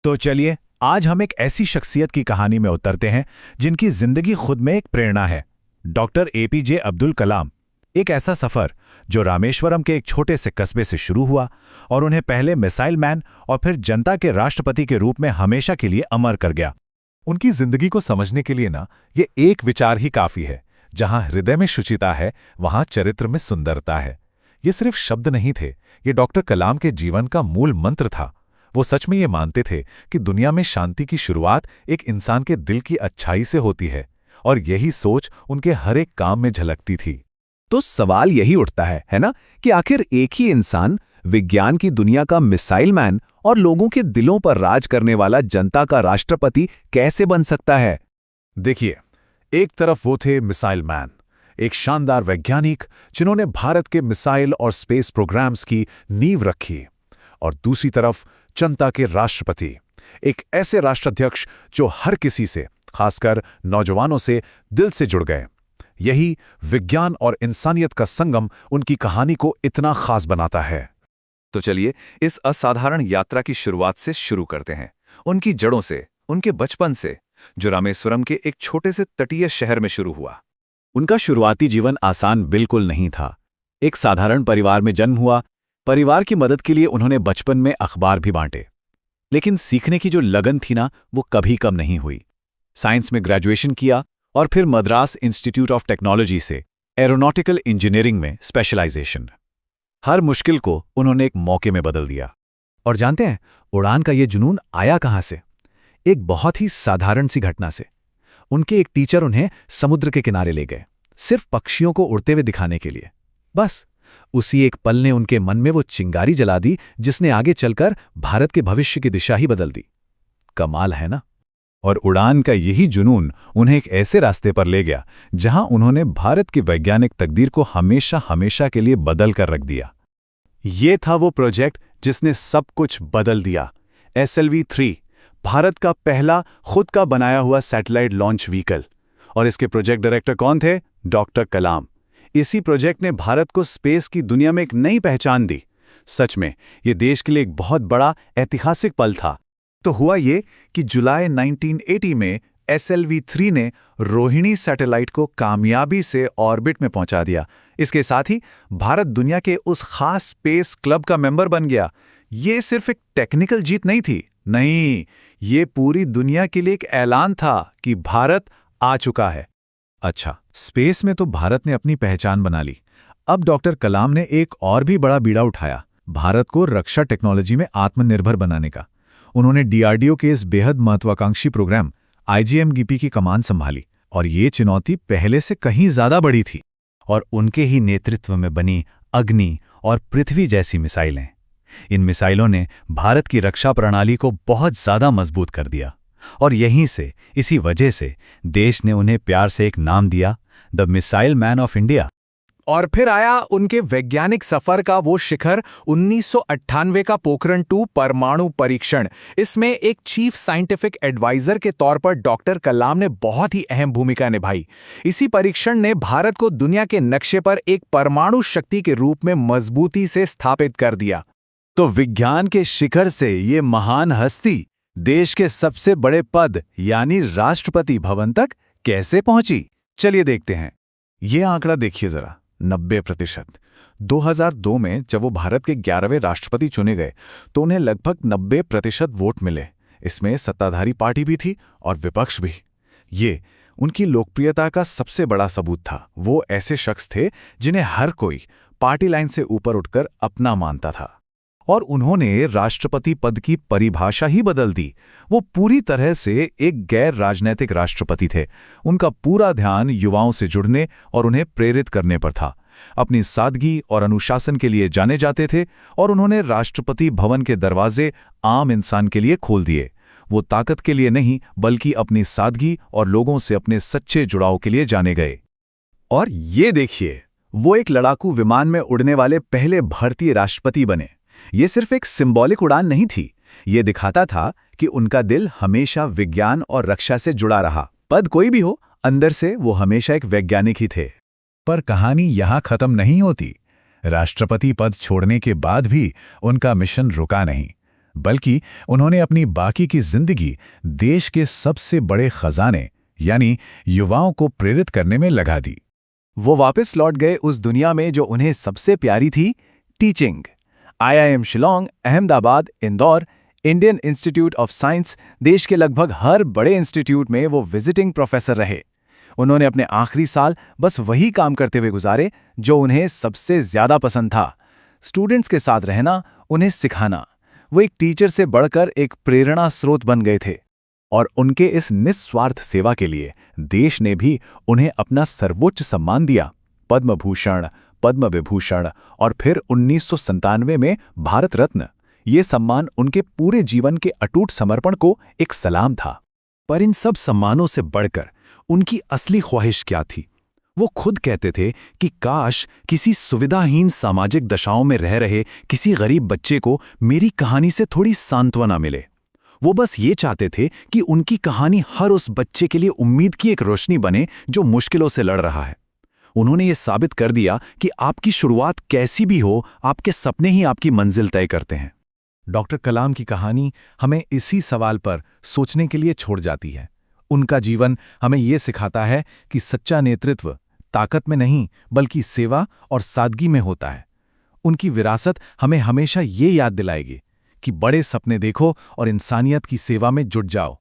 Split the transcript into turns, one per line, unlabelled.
तो चलिए आज हम एक ऐसी शख्सियत की कहानी में उतरते हैं जिनकी जिंदगी खुद में एक प्रेरणा है। Doctor APJ Abdul Kalam. एक ऐसा सफर जो रामेश्वरम के एक छोटे से कस्बे से शुरू हुआ और उन्हें पहले मिसाइल मैन और फिर जनता के राष्ट्रपति के रूप में हमेशा के लिए अमर कर गया।
उनकी जिंदगी को समझने के लिए ये एक विचार ही काफी है, जहां हृदय में शुचिता है वहां चरित्र में सुंदरता है। ये सिर्फ शब्द नहीं थे, ये डॉक्टर कलाम के जीवन का मूल मंत्र था। वो सच में ये मानते थे कि दुनिया में शांति की शुरुआत एक इंसान के दिल की अच्छाई से होती है, और यही सोच उनके हर एक काम में झलकती थी।
तो सवाल यही उठता है ना, कि आखिर एक ही इंसान विज्ञान की दुनिया का मिसाइल मैन और लोगों के दिलों पर राज करने वाला जनता का राष्ट्रपति कैसे बन सकता है?
देखिए, एक तरफ वो थे मिसाइल मैन, एक शानदार वैज्ञानिक जिन्होंने भारत के मिसाइल और स्पेस प्रोग्राम्स की नींव रखी, और दूसरी तरफ जनता के राष्ट्रपति, एक ऐसे राष्ट्राध्यक्ष जो हर किसी से, खासकर नौजवानों से दिल से जुड़ गए। यही विज्ञान और इंसानियत का संगम उनकी कहानी को इतना खास बनाता है।
तो चलिए इस असाधारण यात्रा की शुरुआत से शुरू करते हैं, उनकी जड़ों से, उनके बचपन से, जो रामेश्वरम के एक छोटे से तटीय शहर में शुरू हुआ।
उनका शुरुआती जीवन आसान बिल्कुल नहीं था। एक साधारण परिवार में जन्म हुआ। परिवार की मदद के लिए उन्होंने बचपन में अखबार भी बांटे, लेकिन सीखने की जो लगन थी वो कभी कम नहीं हुई। साइंस में ग्रेजुएशन किया और फिर मद्रास इंस्टीट्यूट ऑफ टेक्नोलॉजी से एरोनॉटिकल इंजीनियरिंग में स्पेशलाइजेशन। हर मुश्किल को उन्होंने एक मौके में बदल दिया। और जानते हैं उड़ान का ये जुनून आया कहां से? एक बहुत ही साधारण सी घटना से। उनके एक टीचर उन्हें समुद्र के किनारे ले गए, सिर्फ पक्षियों को उड़ते हुए दिखाने के लिए। बस उसी एक पल ने उनके मन में वो चिंगारी जला दी जिसने आगे चलकर भारत के भविष्य की दिशा ही बदल दी। कमाल है ना?
और उड़ान का यही जुनून उन्हें एक ऐसे रास्ते पर ले गया जहां उन्होंने भारत की वैज्ञानिक तकदीर को हमेशा हमेशा के लिए बदल कर रख दिया।
ये था वो प्रोजेक्ट जिसने सब कुछ बदल दिया। SLV-3, भारत का पहला खुद का बनाया हुआ सैटेलाइट लॉन्च व्हीकल। और इसके प्रोजेक्ट डायरेक्टर कौन थे? डॉक्टर कलाम। इसी प्रोजेक्ट ने भारत को स्पेस की दुनिया में एक नई पहचान दी। सच में ये देश के लिए एक बहुत बड़ा ऐतिहासिक पल था। तो हुआ ये कि जुलाई 1980 में SLV-3 ने रोहिणी सैटेलाइट को कामयाबी से ऑर्बिट में पहुंचा दिया। इसके साथ ही भारत दुनिया के उस खास स्पेस क्लब का मेंबर बन गया। ये सिर्फ एक टेक्निकल जीत नहीं थी, नहीं, ये पूरी दुनिया के लिए एक ऐलान था कि भारत आ चुका है।
अच्छा, स्पेस में तो भारत ने अपनी पहचान बना ली। अब डॉक्टर कलाम ने एक और भी बड़ा बीड़ा उठाया, भारत को रक्षा टेक्नोलॉजी में आत्मनिर्भर बनाने का। उन्होंने DRDO के इस बेहद महत्वाकांक्षी प्रोग्राम IGMGP की कमान संभाली, और ये चुनौती पहले से कहीं ज्यादा बड़ी थी।
और उनके ही नेतृत्व में बनी अग्नि और पृथ्वी जैसी मिसाइलें। इन मिसाइलों ने भारत की रक्षा प्रणाली को बहुत ज्यादा मजबूत कर दिया, और यहीं से, इसी वजह से देश ने उन्हें प्यार से एक नाम दिया, the missile man of India.
और फिर आया उनके वैज्ञानिक सफर का वो शिखर, 1998 का पोखरण-2 परमाणु परीक्षण। इसमें एक चीफ साइंटिफिक एडवाइजर के तौर पर डॉक्टर कलाम ने बहुत ही अहम भूमिका निभाई। इसी परीक्षण ने भारत को दुनिया के नक्शे पर एक परमाणु शक्ति के रूप में मजबूती से स्थापित कर दिया।
तो विज्ञान के शिखर से ये महान हस्ती देश के सबसे बड़े पद यानी राष्ट्रपति भवन तक कैसे पहुंची? चलिए देखते हैं।
ये आंकड़ा देखिए जरा, 90%। 2002 में जब वो भारत के 11वें राष्ट्रपति चुने गए तो उन्हें लगभग 90% वोट मिले। इसमें सत्ताधारी पार्टी भी थी और विपक्ष भी। ये उनकी लोकप्रियता का सबसे बड़ा सबूत था। वो ऐसे शख्स थे जिन्हें हर कोई पार्टी लाइन से ऊपर उठकर अपना मानता था, और उन्होंने राष्ट्रपति पद की परिभाषा ही बदल दी। वो पूरी तरह से एक गैर राजनैतिक राष्ट्रपति थे। उनका पूरा ध्यान युवाओं से जुड़ने और उन्हें प्रेरित करने पर था। अपनी सादगी और अनुशासन के लिए जाने जाते थे, और उन्होंने राष्ट्रपति भवन के दरवाजे आम इंसान के लिए खोल दिए। वो ताकत के लिए नहीं, बल्कि अपनी सादगी और लोगों से अपने सच्चे जुड़ाव के लिए जाने गए।
और ये देखिए, वो एक लड़ाकू विमान में उड़ने वाले पहले भारतीय राष्ट्रपति बने। ये सिर्फ एक सिंबॉलिक उड़ान नहीं थी, ये दिखाता था कि उनका दिल हमेशा विज्ञान और रक्षा से जुड़ा रहा। पद कोई भी हो, अंदर से वो हमेशा एक वैज्ञानिक ही थे।
पर कहानी यहां खत्म नहीं होती। राष्ट्रपति पद छोड़ने के बाद भी उनका मिशन रुका नहीं। बल्कि उन्होंने अपनी बाकी की जिंदगी देश के सबसे बड़े खजाने यानी युवाओं को प्रेरित करने में लगा दी।
वो वापस लौट गए उस दुनिया में जो उन्हें सबसे प्यारी थी, teaching. IIM Shillong, Ahmedabad, Indore, Indian institute of science, देश के लगभग हर बड़े इंस्टीट्यूट में वो विजिटिंग प्रोफेसर रहे। उन्होंने अपने आखिरी साल बस वही काम करते हुए गुजारे जो उन्हें सबसे ज्यादा पसंद था, स्टूडेंट्स के साथ रहना, उन्हें सिखाना। वो एक टीचर से बढ़कर एक प्रेरणा स्रोत बन गए थे।
और उनके इस निस्वार्थ सेवा के लिए देश ने भी उन्हें अपना सर्वोच्च सम्मान दिया, पद्म भूषण, पद्म विभूषण और फिर 1997 में भारत रत्न। ये सम्मान उनके पूरे जीवन के अटूट समर्पण को एक सलाम था।
पर इन सब सम्मानों से बढ़कर उनकी असली ख्वाहिश क्या थी? वो खुद कहते थे कि काश किसी सुविधाहीन सामाजिक दशाओं में रह रहे किसी गरीब बच्चे को मेरी कहानी से थोड़ी सांत्वना मिले। वो बस ये चाहते थे कि उनकी कहानी हर उस बच्चे के लिए उम्मीद की एक रोशनी बने जो मुश्किलों से लड़ रहा है। उन्होंने ये साबित कर दिया कि आपकी शुरुआत कैसी भी हो, आपके सपने ही आपकी मंजिल तय करते हैं। डॉक्टर कलाम की कहानी हमें इसी सवाल पर सोचने के लिए छोड़ जाती है। उनका जीवन हमें ये सिखाता है कि सच्चा नेतृत्व ताकत में नहीं बल्कि सेवा और सादगी में होता है। उनकी विरासत हमें हमेशा ये याद दिलाएगी कि बड़े सपने देखो और इंसानियत की सेवा में जुट जाओ।